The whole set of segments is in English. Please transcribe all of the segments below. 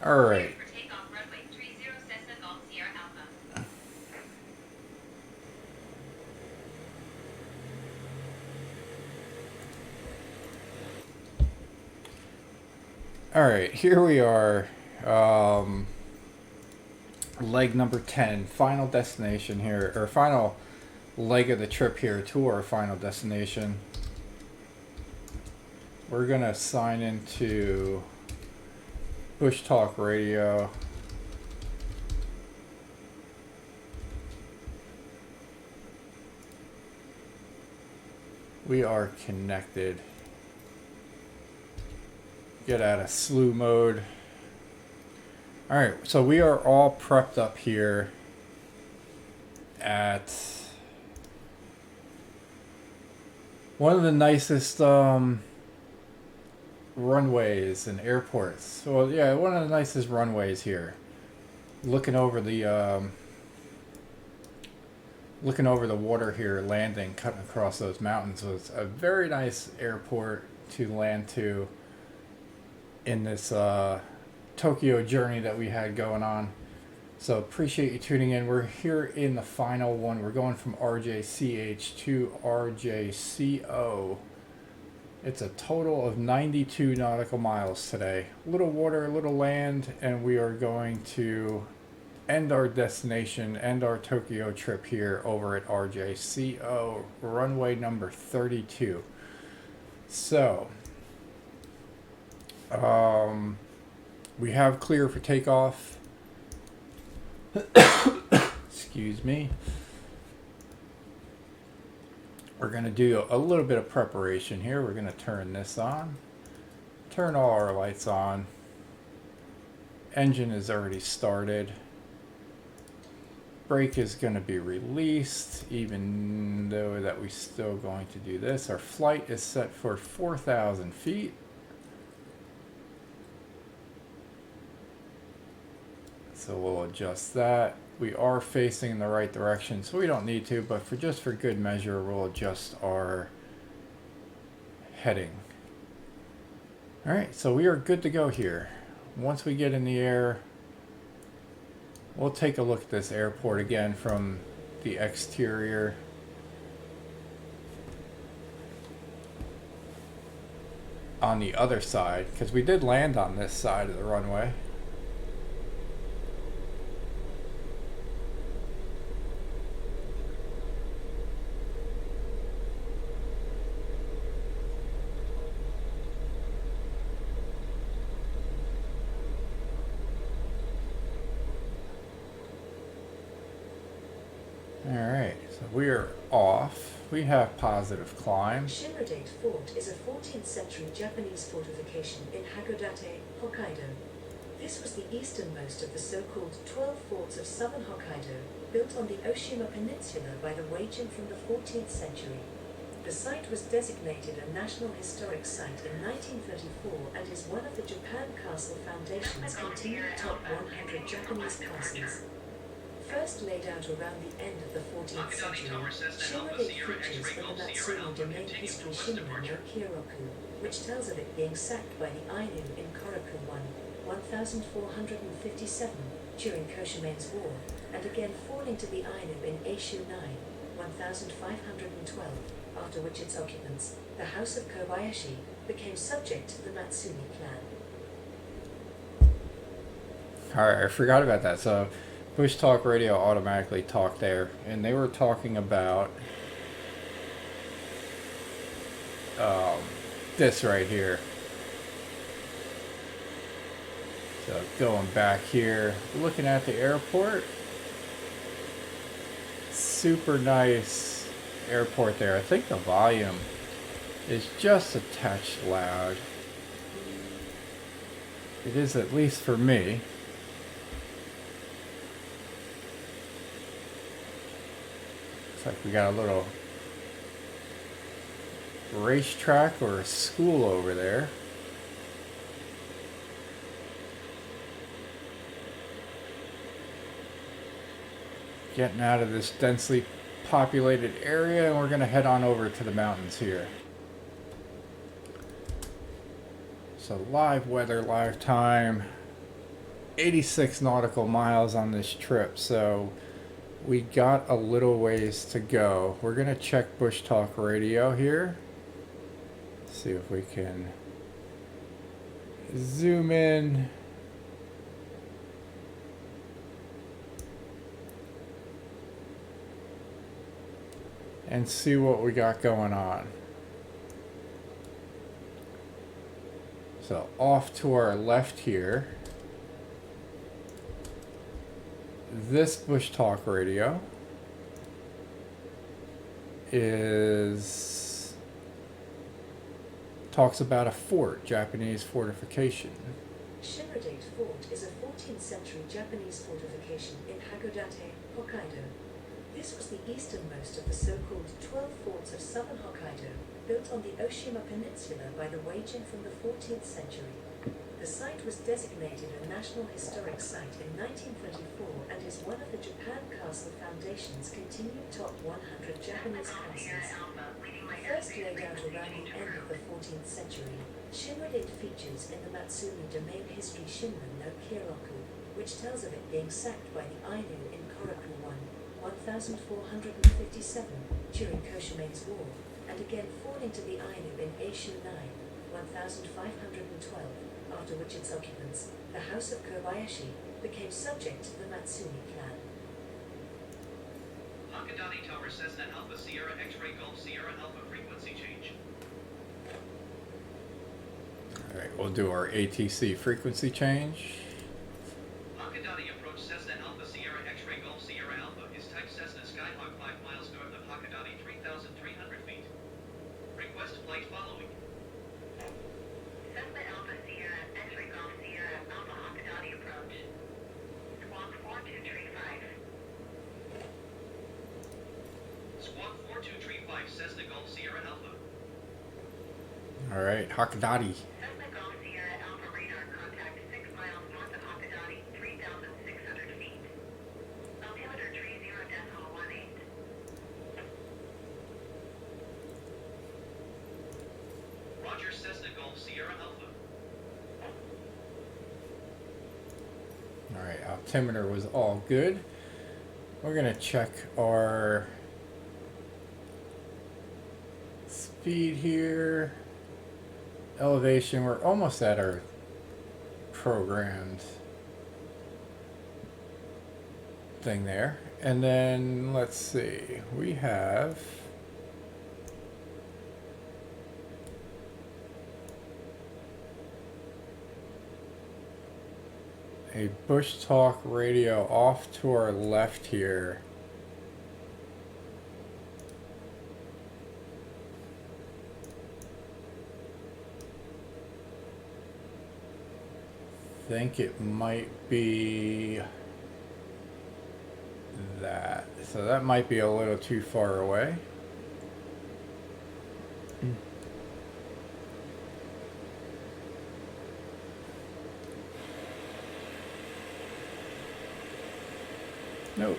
All right. All right, here we are. Leg number 10, final destination here, or final leg of the trip here to our final destination. We're going to sign into Bushtalk Radio. We are connected. Get out of slew mode. Alright, so we are all prepped up here at one of the nicest runways and airports. So yeah, one of the nicest runways here. Looking over the water here, landing, cutting across those mountains, was a very nice airport to land to in this Tokyo journey that we had going on. So appreciate you tuning in. We're here in the final one. We're going from RJCH to RJCO. It's a total of 92 nautical miles today. A little water, a little land, and we are going to end our destination, end our Tokyo trip here over at RJCO, runway number 32. So, we have clear for takeoff. Excuse me. We're going to do a little bit of preparation here. We're going to turn this on. Turn all our lights on. Engine is already started. Brake is going to be released, even though that we're still going to do this. Our flight is set for 4,000 feet. So we'll adjust that. We are facing in the right direction, so we don't need to, but for good measure, we'll adjust our heading. Alright, so we are good to go here. Once we get in the air, we'll take a look at this airport again from the exterior. On the other side, because we did land on this side of the runway. Alright, so we are off. We have positive climb. Shinradate Fort is a 14th century Japanese fortification in Hakodate, Hokkaido. This was the easternmost of the so-called 12 forts of southern Hokkaido, built on the Oshima Peninsula by the Weijin from the 14th century. The site was designated a National Historic Site in 1934 and is one of the Japan Castle Foundation's continued top 100 Japanese castles. First laid out around the end of the 14th century, Shinradate features in the Matsuri domain history Shinran no Kyoraku, which tells of it being sacked by the Ainu in Koraku 1457 during Koshimen's War, and again falling to the Ainu in Eishu 9, 1512, after which its occupants, the House of Kobayashi, became subject to the Matsuri clan. Alright, I forgot about that. So Bushtalk Radio automatically talked there, and they were talking about this right here. So going back here, looking at the airport. Super nice airport there. I think the volume is just a touch loud. It is, at least for me. Looks like we got a little racetrack or a school over there. Getting out of this densely populated area, and we're going to head on over to the mountains here. So live weather, live time. 86 nautical miles on this trip, so we got a little ways to go. We're gonna check Bushtalk radio here. See if we can zoom in. And see what we got going on. So off to our left here, this Bushtalk radio talks about a fort, Japanese fortification. Shimodate Fort is a 14th century Japanese fortification in Hakodate, Hokkaido. This was the easternmost of the so-called 12 forts of southern Hokkaido, built on the Oshima Peninsula by the Weijin from the 14th century. The site was designated a National Historic Site in 1924 and is one of the Japan Castle Foundation's continued top 100 Japanese castles. First laid out around the end of the 14th century, Shimodate features in the Matsumi Domain History Shinran no Kyoraku, which tells of it being sacked by the Ainu in Koraku 1457 during Koshimane's War, and again falling to the Ainu in Eishu 9, 1512, after which its occupants, the House of Kobayashi, became subject to the Matsumi clan. Hakodate Tower Cessna Alpha Sierra X-Ray Golf Sierra Alpha frequency change. Alright, we'll do our ATC frequency change. Hakodate approach Cessna Alpha Sierra X-Ray Golf Sierra Alpha is type Cessna Skyhawk 5 miles north of Hakodate 3,300 feet. Request flight following. Cessna Alpha Sierra X-Ray Golf Sierra Alpha Hakodate approach. Squawk 4235. Squawk 4235 Cessna Golf Sierra Alpha. Alright, Hakodate. Cessna Golf Sierra Alpha radar contact 6 miles north of Hakodate, 3,600 feet. Altimeter 30.18. Roger Cessna Golf Sierra Alpha. Alright, altimeter was all good. We're gonna check our speed here. Elevation, we're almost at our programmed thing there. And then let's see, we have a Bushtalk radio off to our left here. Think it might be that. So that might be a little too far away. Nope.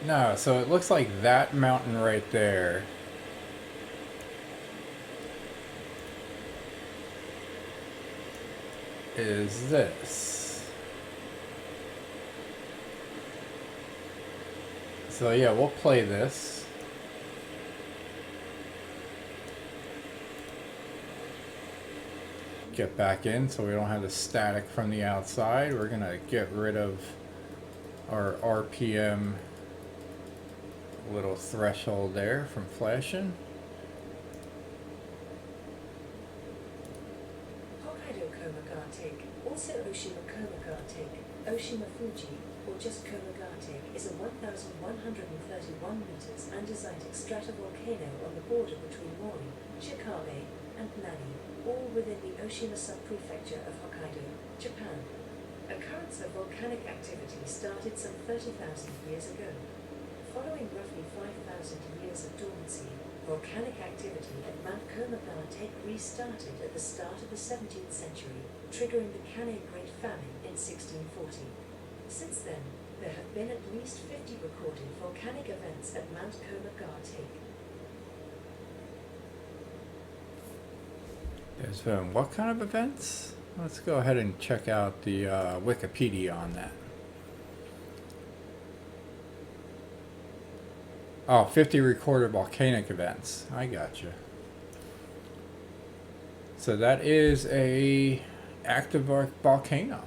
No, so it looks like that mountain right there is this. So yeah, we'll play this. Get back in so we don't have the static from the outside. We're gonna get rid of our RPM little threshold there from flashing. Hokkaido Komagate, also Oshima Komagate, Oshima Fuji, or just Komagate, is a 1,131 meters andesitic stratovolcano on the border between Mori, Chikabe, and Nani, all within the Oshima subprefecture of Hokkaido, Japan. Occurrence of volcanic activity started some 30,000 years ago. Following roughly 5,000 years of dormancy, volcanic activity at Mount Komagate restarted at the start of the 17th century, triggering the Kane Great Famine in 1640. Since then, there have been at least 50 recorded volcanic events at Mount Komagate. There's been what kind of events? Let's go ahead and check out the Wikipedia on that. Oh, 50 recorded volcanic events. I gotcha. So that is a active volcano.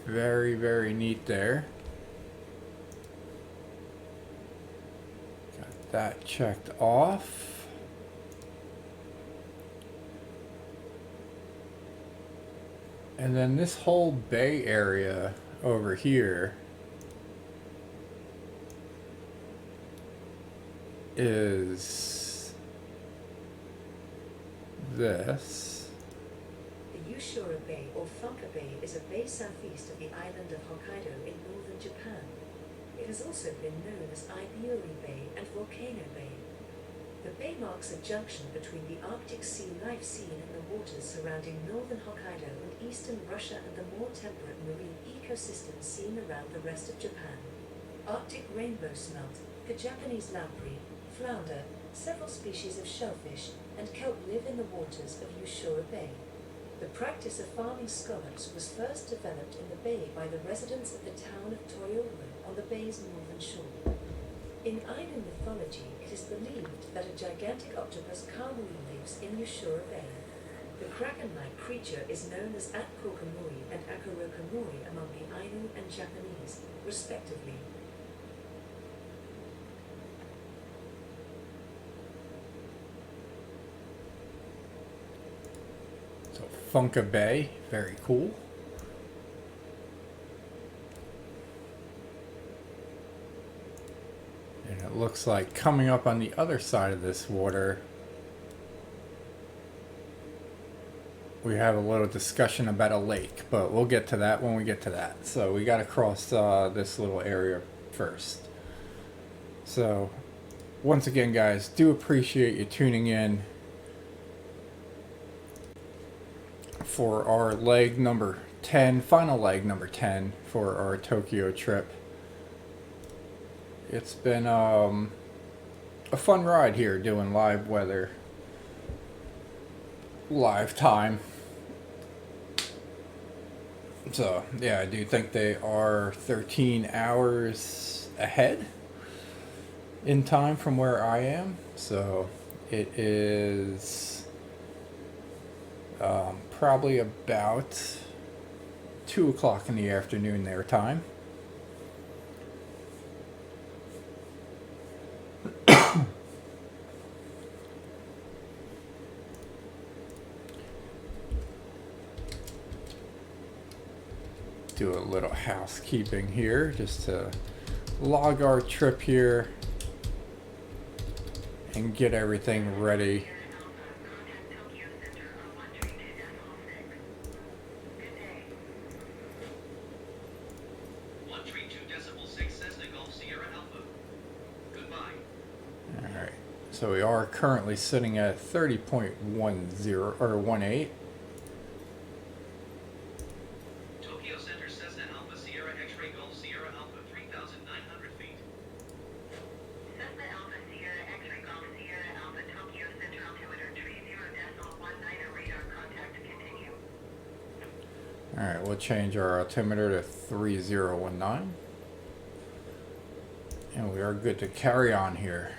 Very, very neat there. Got that checked off. And then this whole bay area over here is this. The Yushura Bay or Funka Bay is a bay southeast of the island of Hokkaido in northern Japan. It has also been known as Iburi Bay and Volcano Bay. The bay marks a junction between the Arctic Sea life seen in the waters surrounding northern Hokkaido and eastern Russia and the more temperate marine ecosystems seen around the rest of Japan. Arctic rainbow smelt, the Japanese lamprey, flounder, several species of shellfish, and kelp live in the waters of Yushura Bay. The practice of farming scallops was first developed in the bay by the residents of the town of Toyobu on the bay's northern shore. In Ainu mythology, it is believed that a gigantic octopus kamui lives in Yushura Bay. The kraken-like creature is known as Atkokamui and Akarokamui among the Ainu and Japanese, respectively. So Funka Bay, very cool. And it looks like coming up on the other side of this water, we have a little discussion about a lake, but we'll get to that when we get to that. So we got to cross this little area first. So once again, guys, do appreciate you tuning in for our leg number 10, final leg number 10 for our Tokyo trip. It's been a fun ride here doing live weather, live time. So yeah, I do think they are 13 hours ahead in time from where I am. So it is probably about 2 o'clock in the afternoon their time. Do a little housekeeping here just to log our trip here and get everything ready. Alright, so we are currently sitting at 30.10 or 18. Alright, we'll change our altimeter to 3019. And we are good to carry on here.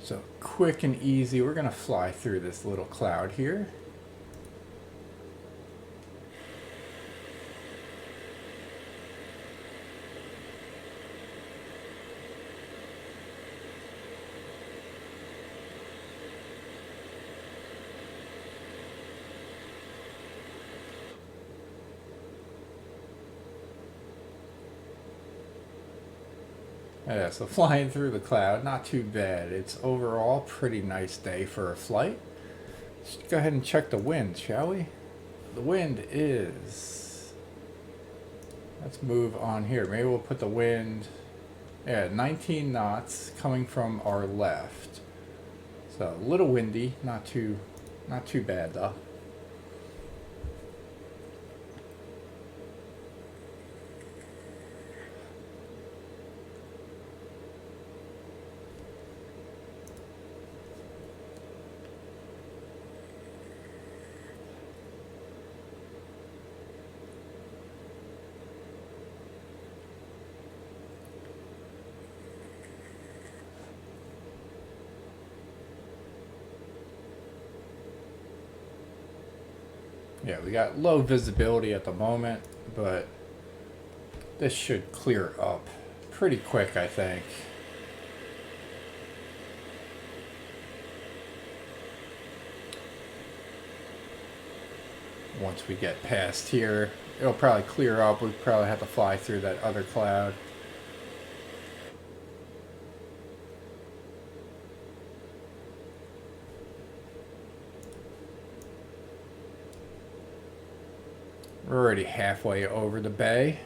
So quick and easy, we're going to fly through this little cloud here. Yeah, so flying through the cloud, not too bad. It's overall pretty nice day for a flight. Let's go ahead and check the wind, shall we? The wind is... Let's move on here. Maybe we'll put the wind... Yeah, 19 knots coming from our left. So a little windy, not too bad though. Yeah, we got low visibility at the moment, but this should clear up pretty quick, I think. Once we get past here, it'll probably clear up. We probably have to fly through that other cloud. We're already halfway over the bay.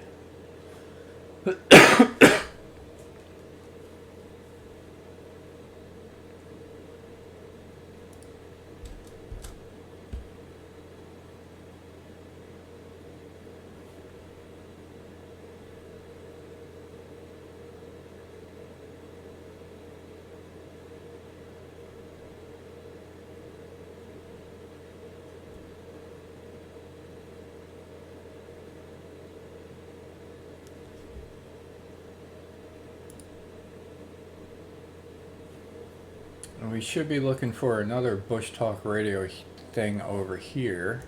And we should be looking for another Bushtalk radio thing over here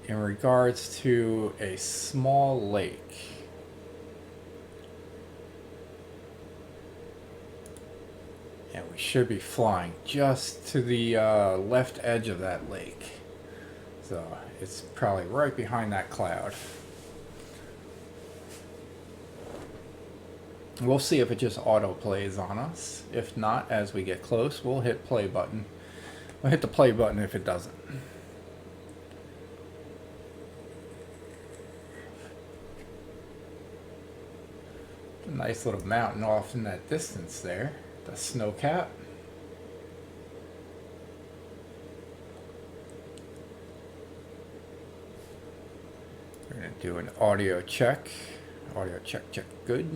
in regards to a small lake. And we should be flying just to the left edge of that lake. So it's probably right behind that cloud. We'll see if it just auto plays on us. If not, as we get close, we'll hit play button. We'll hit the play button if it doesn't. A nice little mountain off in that distance there. The snow cap. We're going to do an audio check. Audio check, good.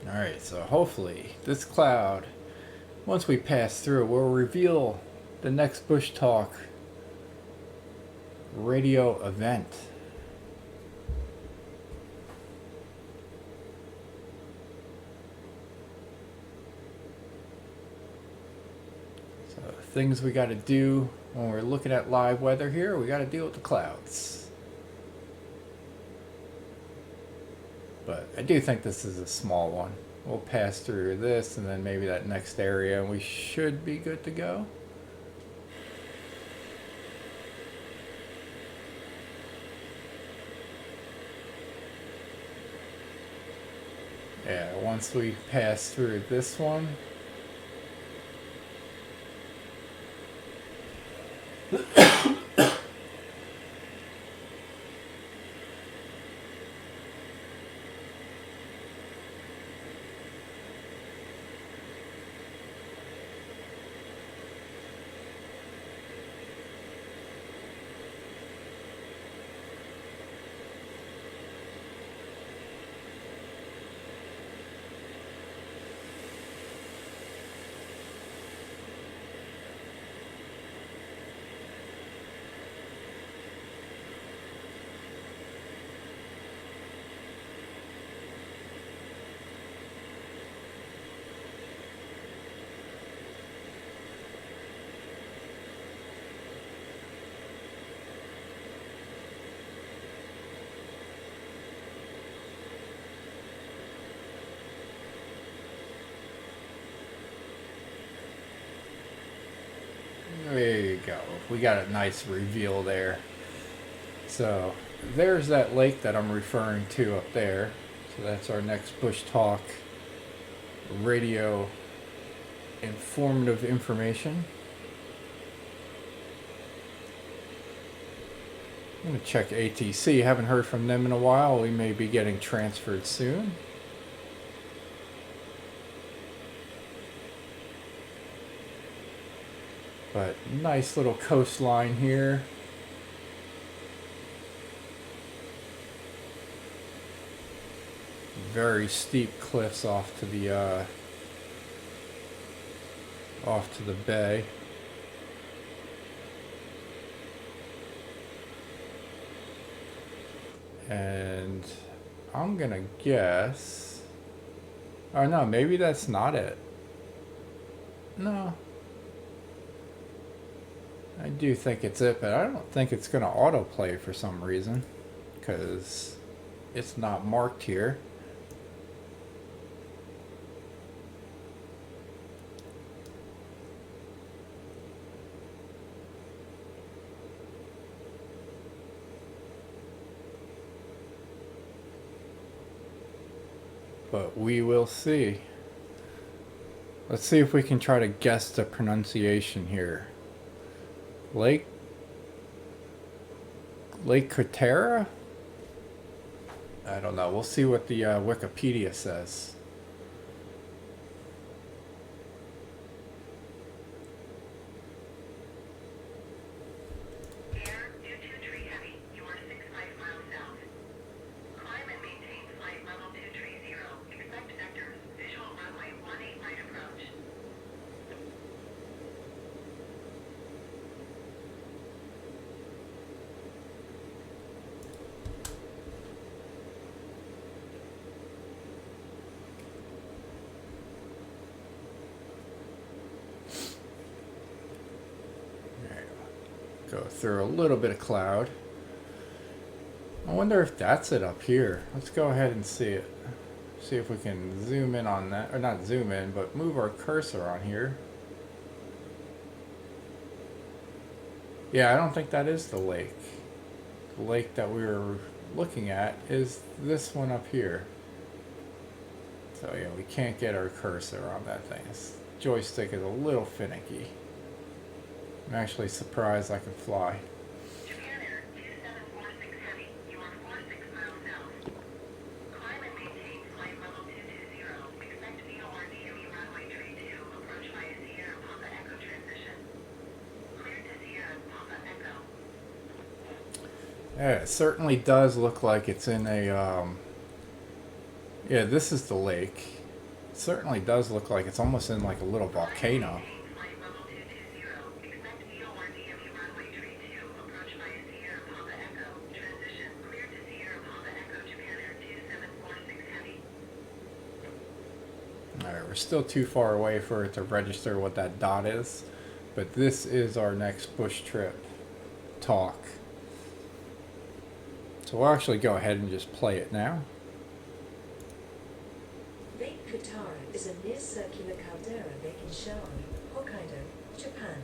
Alright, so hopefully this cloud, once we pass through, will reveal the next Bushtalk radio event. So things we got to do when we're looking at live weather here, we got to deal with the clouds. But I do think this is a small one. We'll pass through this and then maybe that next area and we should be good to go. Yeah, once we pass through this one, there you go. We got a nice reveal there. So there's that lake that I'm referring to up there. So that's our next Bushtalk radio informative information. I'm going to check ATC. Haven't heard from them in a while. We may be getting transferred soon. But nice little coastline here. Very steep cliffs off to the bay. And I'm gonna guess. Oh no, maybe that's not it. No. I do think it's it, but I don't think it's gonna autoplay for some reason. Because it's not marked here. But we will see. Let's see if we can try to guess the pronunciation here. Lake Kuttara? I don't know. We'll see what the Wikipedia says. Air, due to tree heavy, you are 65 miles south. Climb and maintain flight level 230. Expect vectors, visual runway 18 right approach. Go through a little bit of cloud. I wonder if that's it up here. Let's go ahead and see it. See if we can zoom in on that, or not zoom in, but move our cursor on here. Yeah, I don't think that is the lake. The lake that we were looking at is this one up here. So yeah, we can't get our cursor on that thing. This joystick is a little finicky. I'm actually surprised I can fly. Japan Air 2746 heavy, you are 46 miles south. Climb and maintain flight level 220. Expect VOR DME runway 32, approach via Sierra Papa Echo transition. Cleared to Sierra Papa Echo. Yeah, it certainly does look like it's in a, yeah, this is the lake. It certainly does look like it's almost in like a little volcano. Flight level 220. Expect VOR DME runway 32, approach via Sierra Papa Echo. Transition. Cleared to Sierra Papa Echo, Japan Air 2746 heavy. Alright, we're still too far away for it to register what that dot is. But this is our next bush trip talk. So we'll actually go ahead and just play it now. Lake Kuttara is a near-circular caldera lake in Sapporo, Hokkaido, Japan.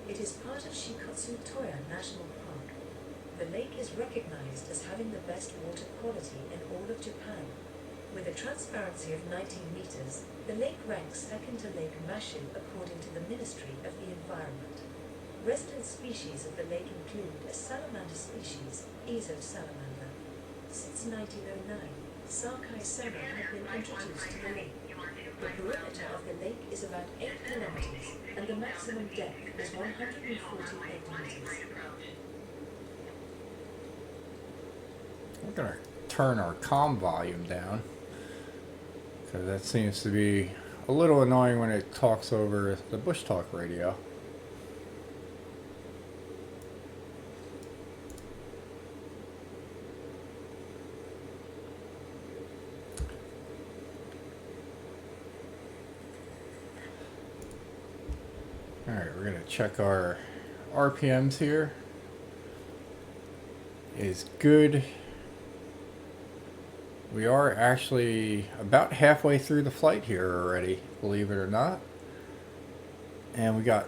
It is part of Shikotsu Toya National Park. The lake is recognized as having the best water quality in all of Japan. With a transparency of 19 meters, the lake ranks second to Lake Mashu according to the Ministry of the Environment. Resident species of the lake include a salamander species, Ezo salamander. Since 1909, Sakai salmon have been introduced to the lake. The perimeter of the lake is about 8 kilometers, and the maximum depth is 148 meters. We're going to turn our comm volume down, because that seems to be a little annoying when it talks over the Bushtalk radio. Alright, we're going to check our RPMs here. Is good. We are actually about halfway through the flight here already, believe it or not. And we got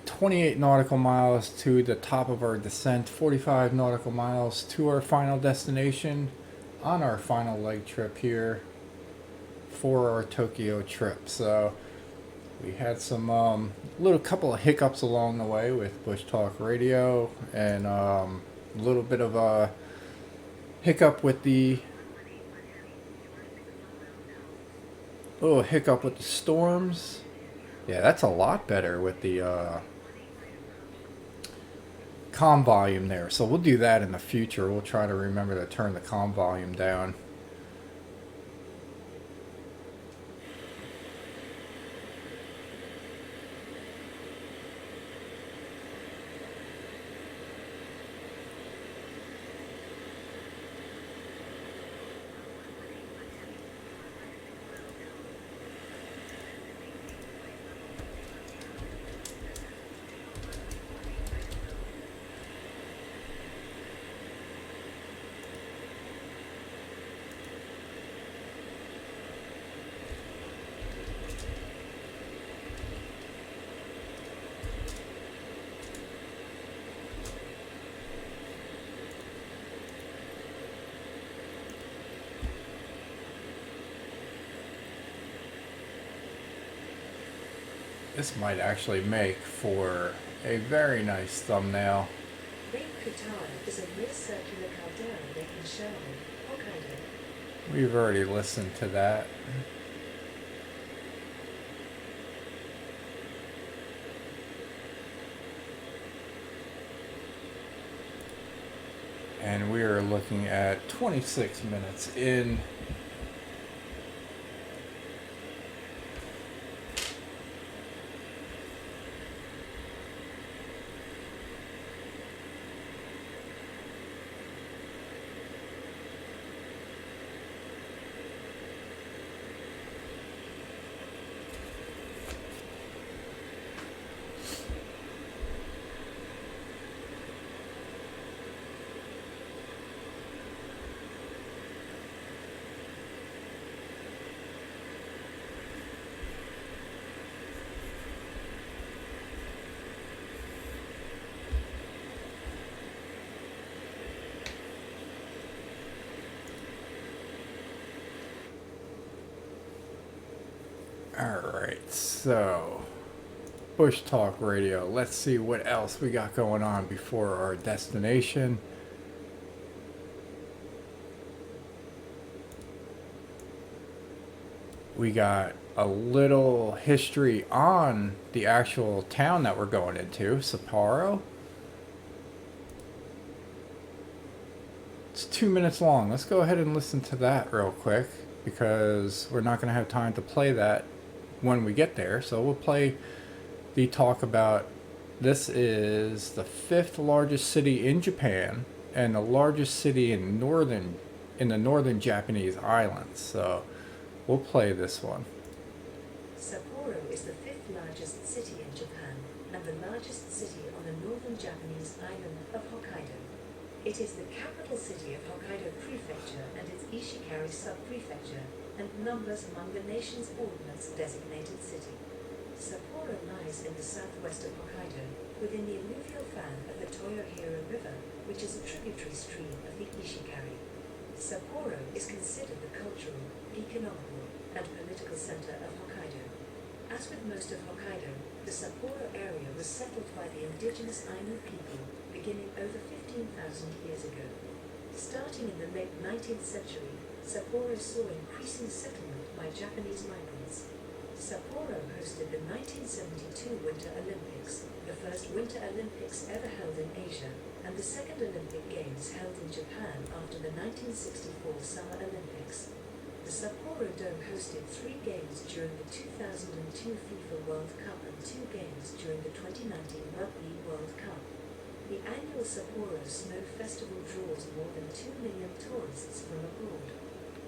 28 nautical miles to the top of our descent, 45 nautical miles to our final destination on our final leg trip here for our Tokyo trip. So we had some little couple of hiccups along the way with Bushtalk radio, and a little bit of a hiccup with the storms. Yeah, that's a lot better with the comm volume there. So we'll do that in the future. We'll try to remember to turn the comm volume down. This might actually make for a very nice thumbnail. Lake Kuttara is a near circular caldera lake in Sherwood, Hokkaido. We've already listened to that. And we are looking at 26 minutes in. Alright, so Bushtalk Radio. Let's see what else we got going on before our destination. We got a little history on the actual town that we're going into, Sapporo. It's 2 minutes long. Let's go ahead and listen to that real quick because we're not going to have time to play that when we get there. So we'll play the talk about this is the 5th largest city in Japan and the largest city in the northern Japanese islands. So we'll play this one. Sapporo is the 5th largest city in Japan and the largest city on the northern Japanese island of Hokkaido. It is the capital city of Hokkaido Prefecture and its Ishikari sub-prefecture, and numbers among the nation's ordnance-designated city. Sapporo lies in the southwest of Hokkaido, within the alluvial fan of the Toyohiro River, which is a tributary stream of the Ishikari. Sapporo is considered the cultural, economical, and political center of Hokkaido. As with most of Hokkaido, the Sapporo area was settled by the indigenous Ainu people beginning over 15,000 years ago. Starting in the late 19th century, Sapporo saw increasing settlement by Japanese migrants. Sapporo hosted the 1972 Winter Olympics, the first Winter Olympics ever held in Asia, and the second Olympic Games held in Japan after the 1964 Summer Olympics. The Sapporo Dome hosted 3 games during the 2002 FIFA World Cup and 2 games during the 2019 Rugby World Cup. The annual Sapporo Snow Festival draws more than 2 million tourists from abroad.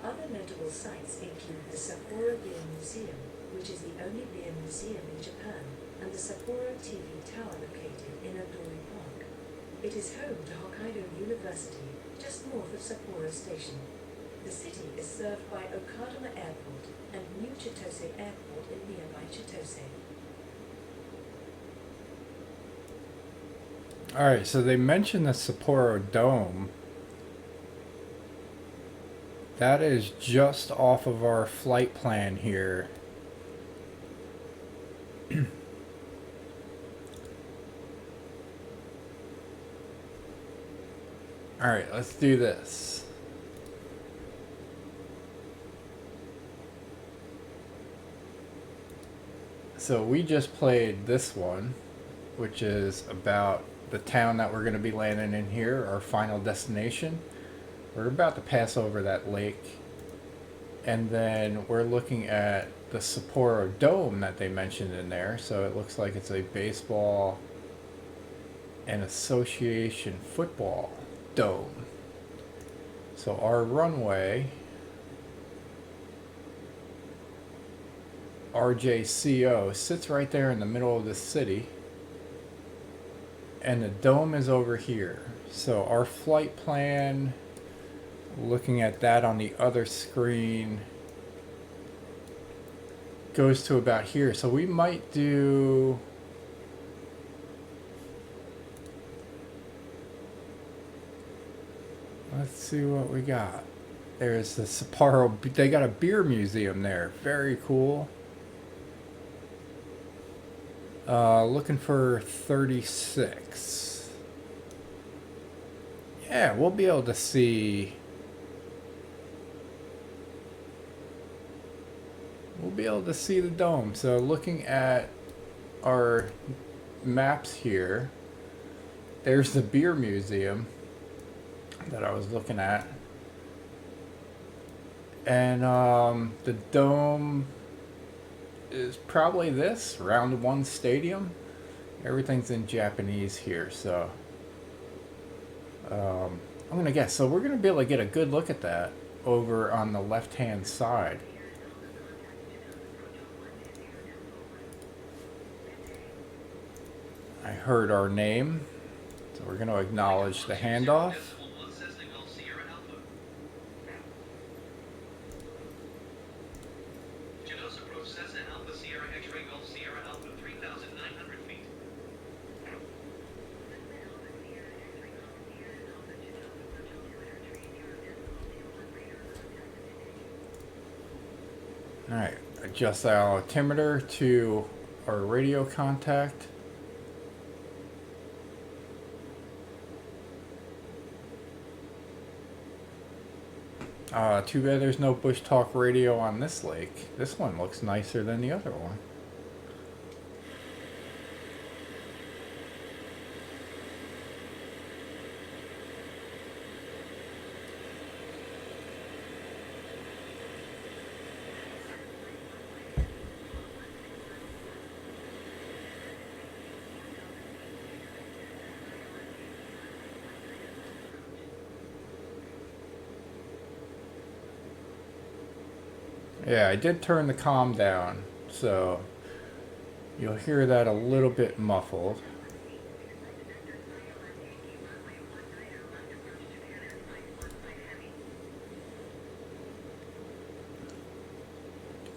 Other notable sites include the Sapporo Beer Museum, which is the only beer museum in Japan, and the Sapporo TV Tower located in Odori Park. It is home to Hokkaido University, just north of Sapporo Station. The city is served by Okadama Airport and New Chitose Airport in nearby Chitose. Alright, so they mentioned the Sapporo Dome. That is just off of our flight plan here. Alright, let's do this. So we just played this one, which is about the town that we're going to be landing in here, our final destination. We're about to pass over that lake, and then we're looking at the Sapporo Dome that they mentioned in there. So it looks like it's a baseball and association football dome. So our runway, RJCO, sits right there in the middle of the city, and the dome is over here. So our flight plan, looking at that on the other screen, goes to about here. So we might do, let's see what we got. There's the Sapporo, they got a beer museum there. Very cool. Looking for 36. Yeah, we'll be able to see. We'll be able to see the dome. So looking at our maps here, there's the beer museum that I was looking at. And the dome is probably this, Round 1 Stadium. Everything's in Japanese here, so I'm going to guess. So we're going to be able to get a good look at that over on the left-hand side. I heard our name, so we're going to acknowledge the handoff. Alright, adjust the altimeter to our radio contact. Too bad there's no Bushtalk radio on this lake. This one looks nicer than the other one. Yeah, I did turn the comm down, so you'll hear that a little bit muffled.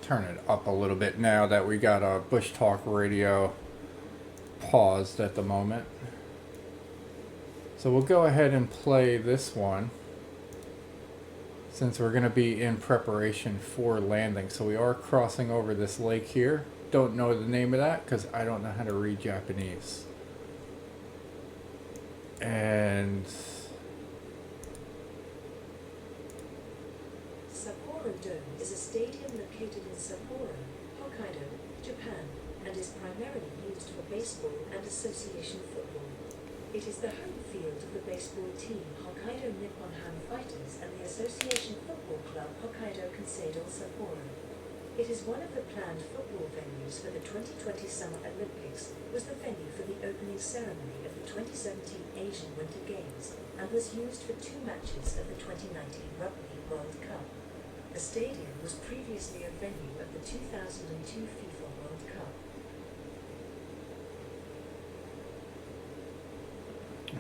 Turn it up a little bit now that we got a Bushtalk radio paused at the moment. So we'll go ahead and play this one, since we're going to be in preparation for landing. So we are crossing over this lake here. Don't know the name of that because I don't know how to read Japanese. And Sapporo Dome is a stadium located in Sapporo, Hokkaido, Japan, and is primarily used for baseball and association football. It is the home field of the baseball team Hokkaido Nippon Ham Fighters and the association football club Hokkaido Kanseido Sapporo. It is one of the planned football venues for the 2020 Summer Olympics, was the venue for the opening ceremony of the 2017 Asian Winter Games, and was used for 2 matches of the 2019 Rugby World Cup. The stadium was previously a venue of the 2002 FIFA World Cup.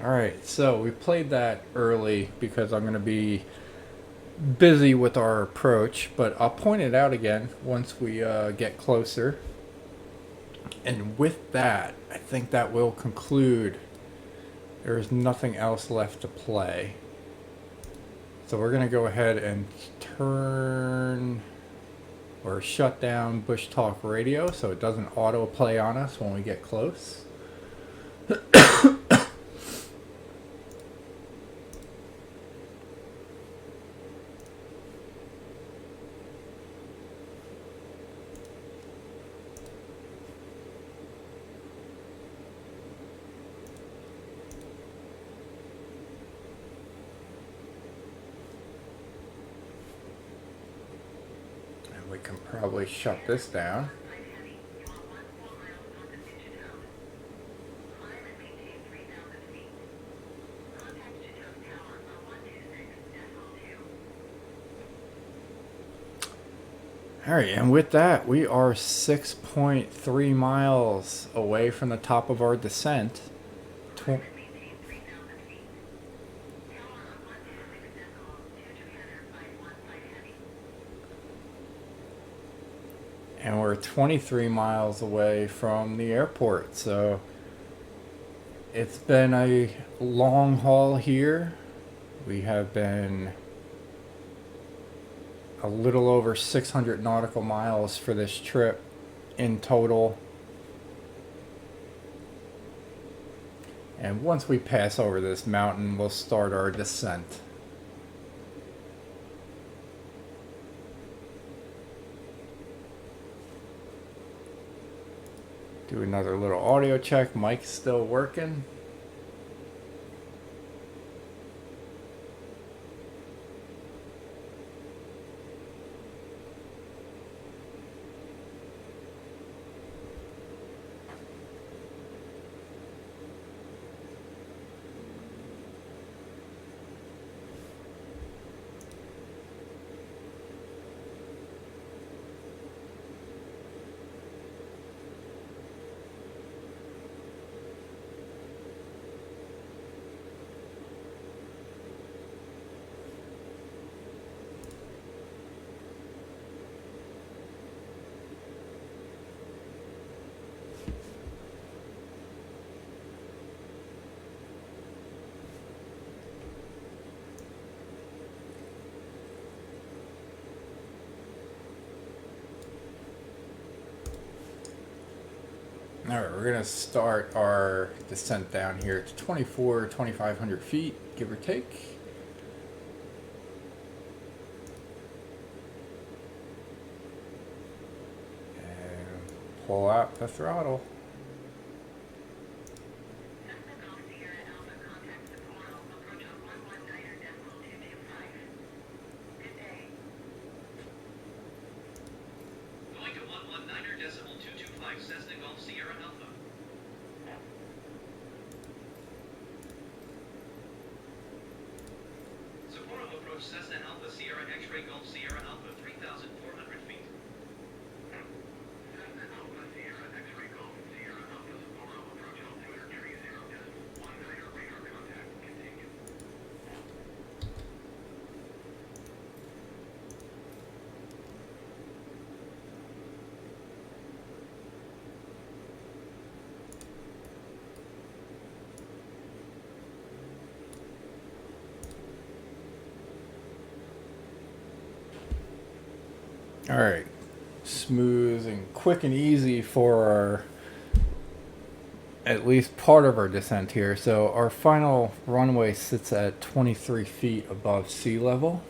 alright, so we played that early because I'm going to be busy with our approach, but I'll point it out again once we get closer. And with that, I think that will conclude. There is nothing else left to play. So we're going to go ahead and turn or shut down Bushtalk radio so it doesn't autoplay on us when we get close. And we can probably shut this down. Alright, and with that, we are 6.3 miles away from the top of our descent. And we're 23 miles away from the airport, so it's been a long haul here. We have been a little over 600 nautical miles for this trip in total. And once we pass over this mountain, we'll start our descent. Do another little audio check. Mic's still working. Alright, we're going to start our descent down here to 2,500 feet, give or take. And pull out the throttle. Cessna Golf Sierra Alpha contact Sapporo, approach on 119.225. Good day. Going to 119.225 Cessna Golf Sierra Alpha. Sapporo approach Cessna Alpha Sierra X-ray Golf Sierra Alpha 3,400 feet. Cessna Alpha Sierra X-ray Golf Sierra Alpha Sapporo approach altimeter 30.19 radar contact continue. Alright, smooth and quick and easy for our, at least part of our descent here. So our final runway sits at 23 feet above sea level.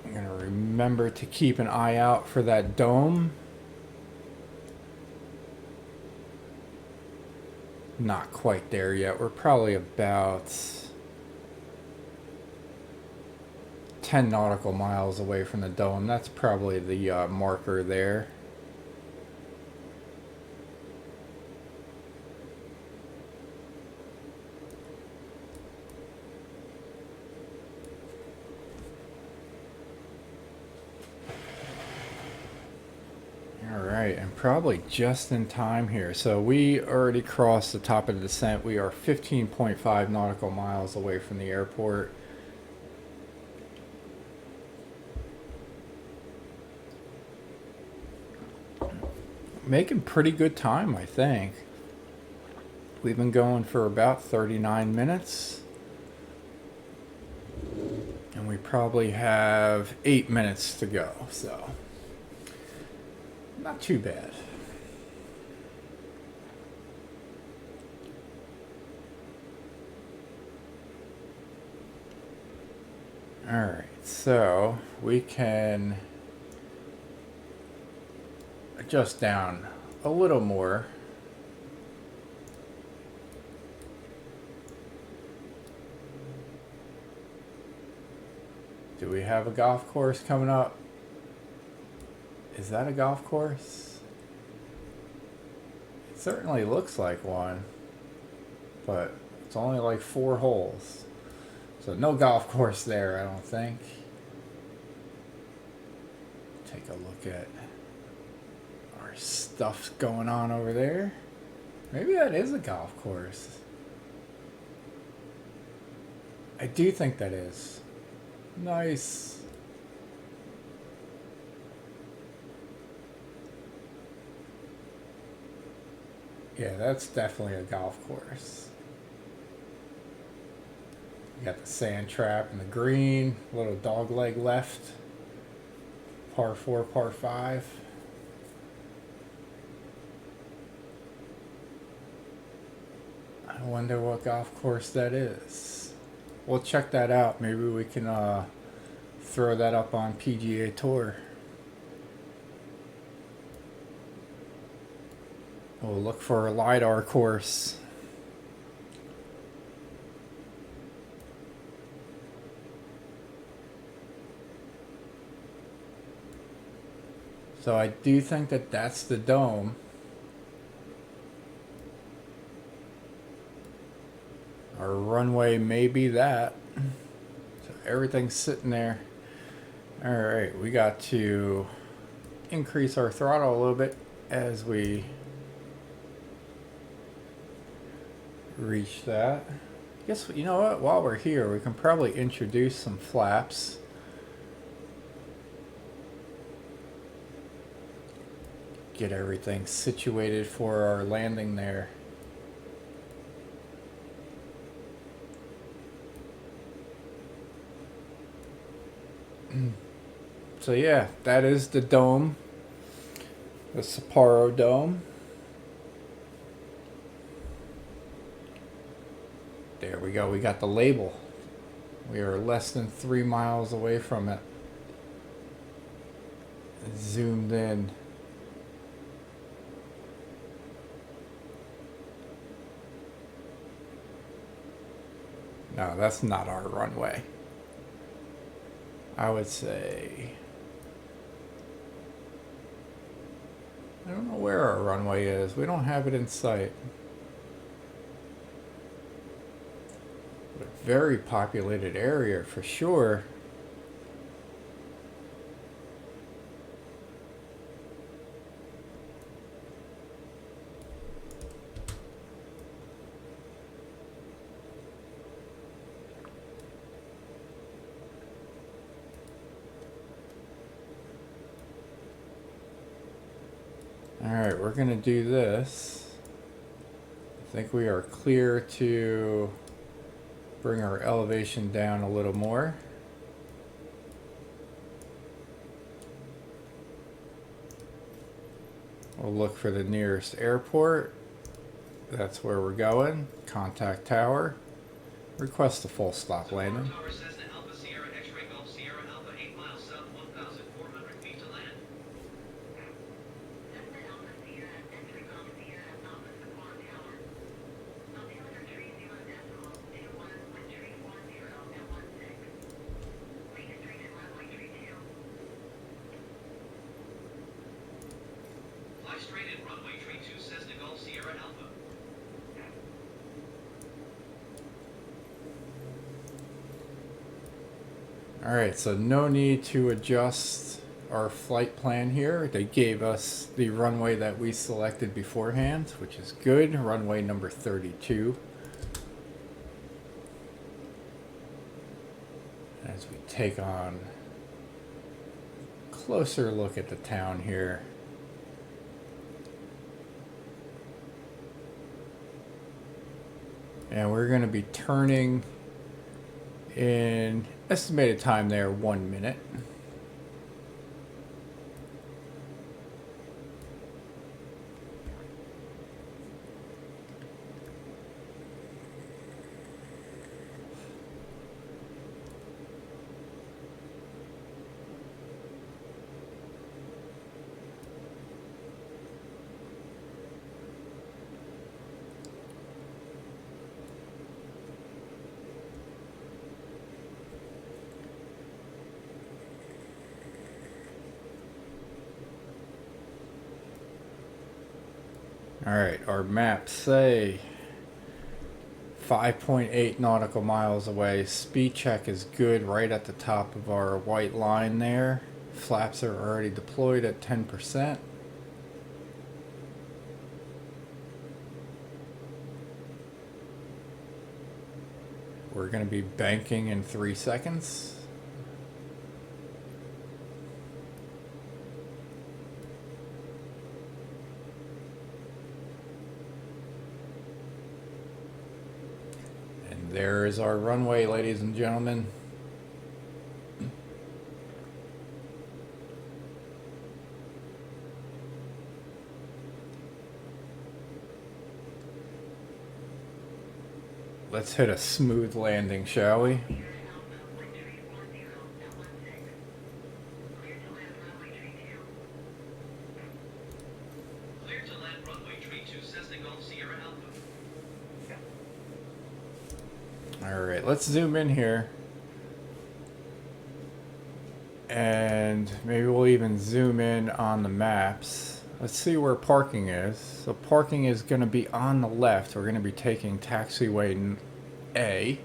I'm going to remember to keep an eye out for that dome. Not quite there yet. We're probably about 10 nautical miles away from the dome. That's probably the marker there. Alright, and probably just in time here. So we already crossed the top of the descent. We are 15.5 nautical miles away from the airport. Making pretty good time, I think. We've been going for about 39 minutes. And we probably have 8 minutes to go, so not too bad. Alright, so we can adjust down a little more. Do we have a golf course coming up? Is that a golf course? It certainly looks like one, but it's only like 4 holes. So no golf course there, I don't think. Take a look at our stuff going on over there. Maybe that is a golf course. I do think that is. Nice. Yeah, that's definitely a golf course. You got the sand trap and the green, little dog leg left. Par 4, par 5. I wonder what golf course that is. We'll check that out. Maybe we can throw that up on PGA Tour. We'll look for a LiDAR course. So I do think that that's the dome. Our runway may be that. So everything's sitting there. Alright, we got to increase our throttle a little bit as we reach that. I guess, you know what, while we're here we can probably introduce some flaps. Get everything situated for our landing there. So yeah, that is the dome, the Sapporo Dome. There we go, we got the label. We are less than 3 miles away from it. Zoomed in. No, that's not our runway. I would say, I don't know where our runway is. We don't have it in sight. But a very populated area for sure. Alright, we're going to do this. I think we are clear to bring our elevation down a little more. We'll look for the nearest airport. That's where we're going. Contact tower. Request a full stop landing. Tower Cessna Alpha Sierra X-Ray Golf Sierra Alpha 8 miles south, 1,400 feet to land. Cessna Alpha Sierra X-Ray Golf Sierra Alpha Sapporo Tower. Altimeter 30.21, wind tree 40 at 16. Lake Street and runway 32. Fly straight in runway 32 Cessna Golf Sierra Alpha. Alright, so no need to adjust our flight plan here. They gave us the runway that we selected beforehand, which is good. Runway number 32. As we take on a closer look at the town here. And we're going to be turning in estimated time there 1 minute. Alright, our maps say 5.8 nautical miles away. Speed check is good right at the top of our white line there. Flaps are already deployed at 10%. We're going to be banking in 3 seconds. There is our runway, ladies and gentlemen. let's hit a smooth landing, shall we? Sierra Alpha, wind 340 at 16. Clear to land runway tree 2. Clear to land runway tree 2 Cessna Golf Sierra Alpha. All right, let's zoom in here. And maybe we'll even zoom in on the maps. Let's see where parking is. So parking is going to be on the left. We're going to be taking taxiway A.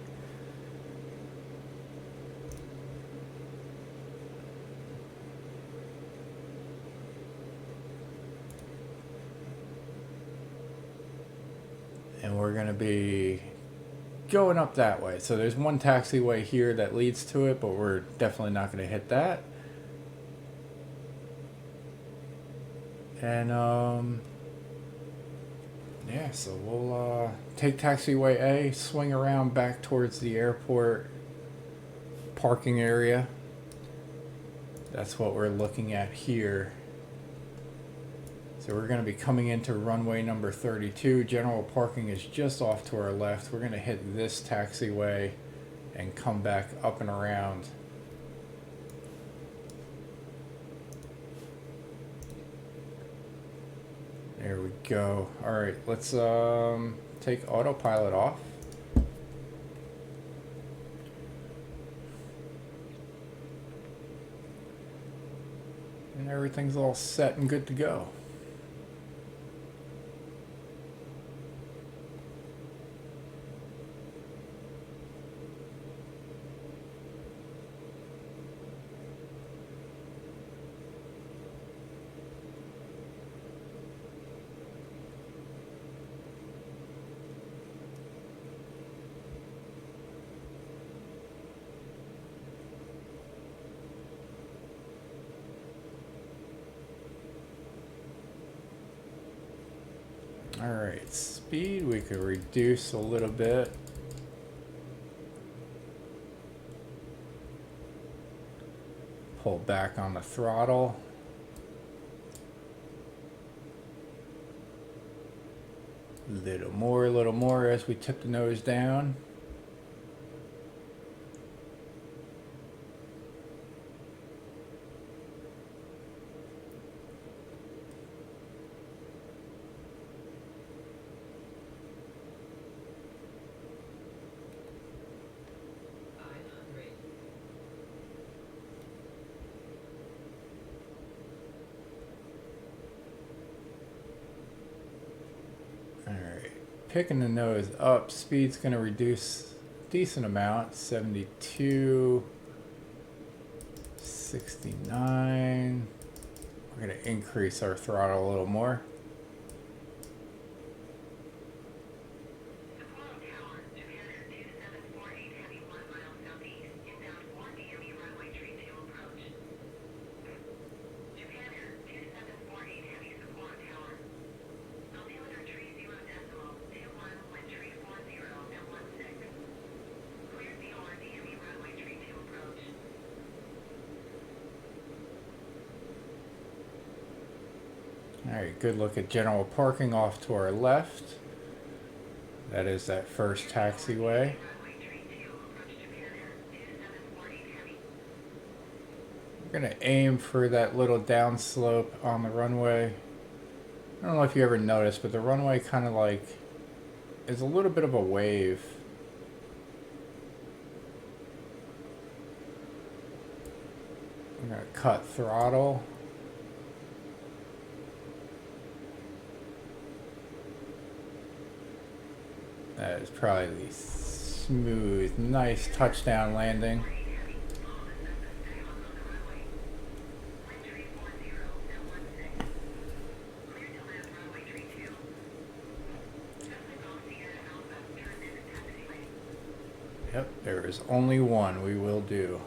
And we're going to be going up that way. So there's one taxiway here that leads to it, but we're definitely not going to hit that. And yeah, so we'll take taxiway A, swing around back towards the airport parking area. That's what we're looking at here. So we're going to be coming into runway number 32. General parking is just off to our left. We're going to hit this taxiway and come back up and around. There we go. All right, let's take autopilot off. And everything's all set and good to go. Alright, speed we could reduce a little bit. Pull back on the throttle. Little more as we tip the nose down. Picking the nose up, speed's going to reduce a decent amount, 72, 69. We're going to increase our throttle a little more. Sapporo Tower, Japan Air 2748 heavy 1 mile southeast, inbound 4 DME runway tree 2 approach. Japan Air 2748 heavy Sapporo Tower. Altimeter tree 0 decimal 21 wind tree 40 at 16. Clear VOR DME runway tree 2 approach. Alright, good look at general parking off to our left. That is that first taxiway. Runway tree 2 approach Japan Air 2748 heavy. We're going to aim for that little downslope on the runway. I don't know if you ever noticed, but the runway kind of like is a little bit of a wave. I'm going to cut throttle. That is probably smooth, nice touchdown landing. Yep, there is only one we will do.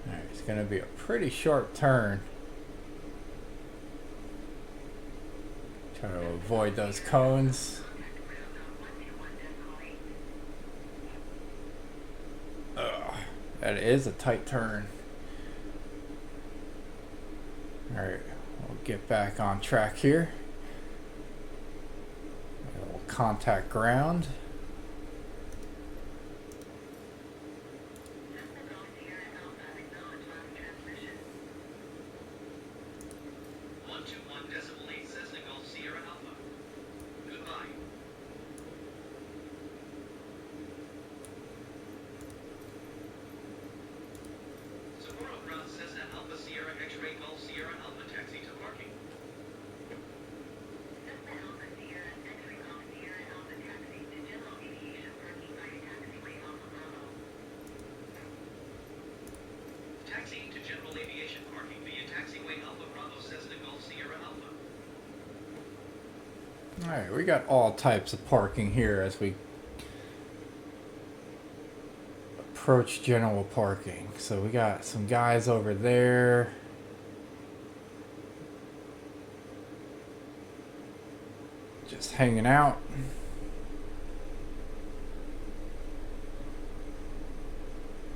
Alright, it's going to be a pretty sharp turn. Try to avoid those cones. Ugh, that is a tight turn. Alright, we'll get back on track here. We'll contact ground. Cessna Golf Sierra Alpha acknowledge last transmission. 121.8 Cessna Golf Sierra Alpha. Goodbye. Sapporo Ground Cessna Alpha Sierra X-Ray Golf Sierra Alpha taxi to parking. Cessna Alpha Sierra X-Ray Golf Sierra Alpha taxi to general aviation parking via taxiway Alpha Bravo. Taxiing to general aviation parking via taxiway Alpha Bravo Cessna Golf Sierra Alpha. Alright, we got all types of parking here as we approach general parking. So we got some guys over there. Just hanging out.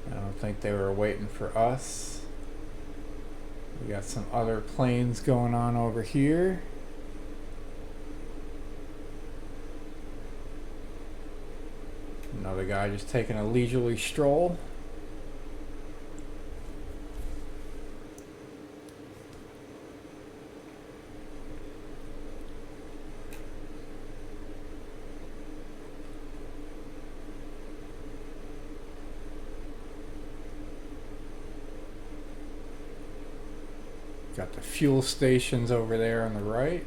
I don't think they were waiting for us. We got some other planes going on over here. Another guy just taking a leisurely stroll. Got the fuel stations over there on the right.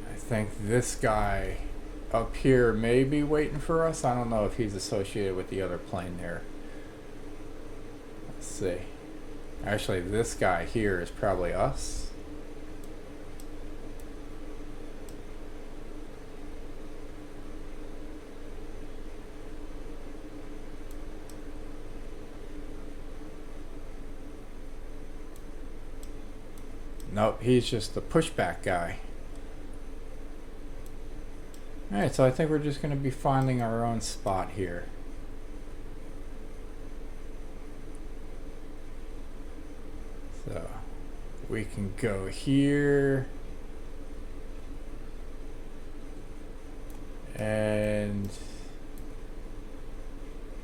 I think this guy up here may be waiting for us. I don't know if he's associated with the other plane there. Let's see. Actually, this guy here is probably us. Nope, he's just the pushback guy. Alright, so I think we're just going to be finding our own spot here. So, we can go here. And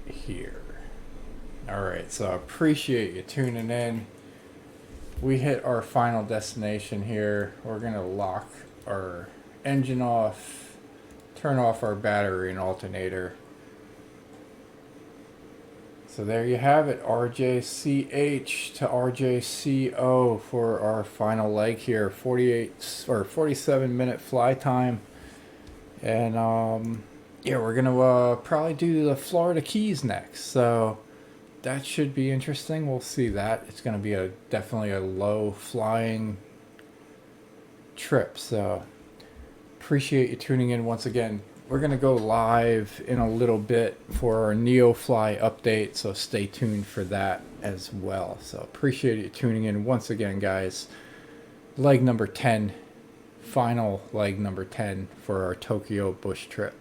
here. Alright, so I appreciate you tuning in. We hit our final destination here. We're going to lock our engine off, turn off our battery and alternator. So there you have it, RJCH to RJCO for our final leg here. 47-minute fly time. And yeah, we're going to probably do the Florida Keys next. So that should be interesting. We'll see that. It's going to be definitely a low flying trip. So appreciate you tuning in once again. We're going to go live in a little bit for our NeoFly update. So stay tuned for that as well. So appreciate you tuning in once again, guys. Leg number 10. Final leg number 10 for our Tokyo bush trip.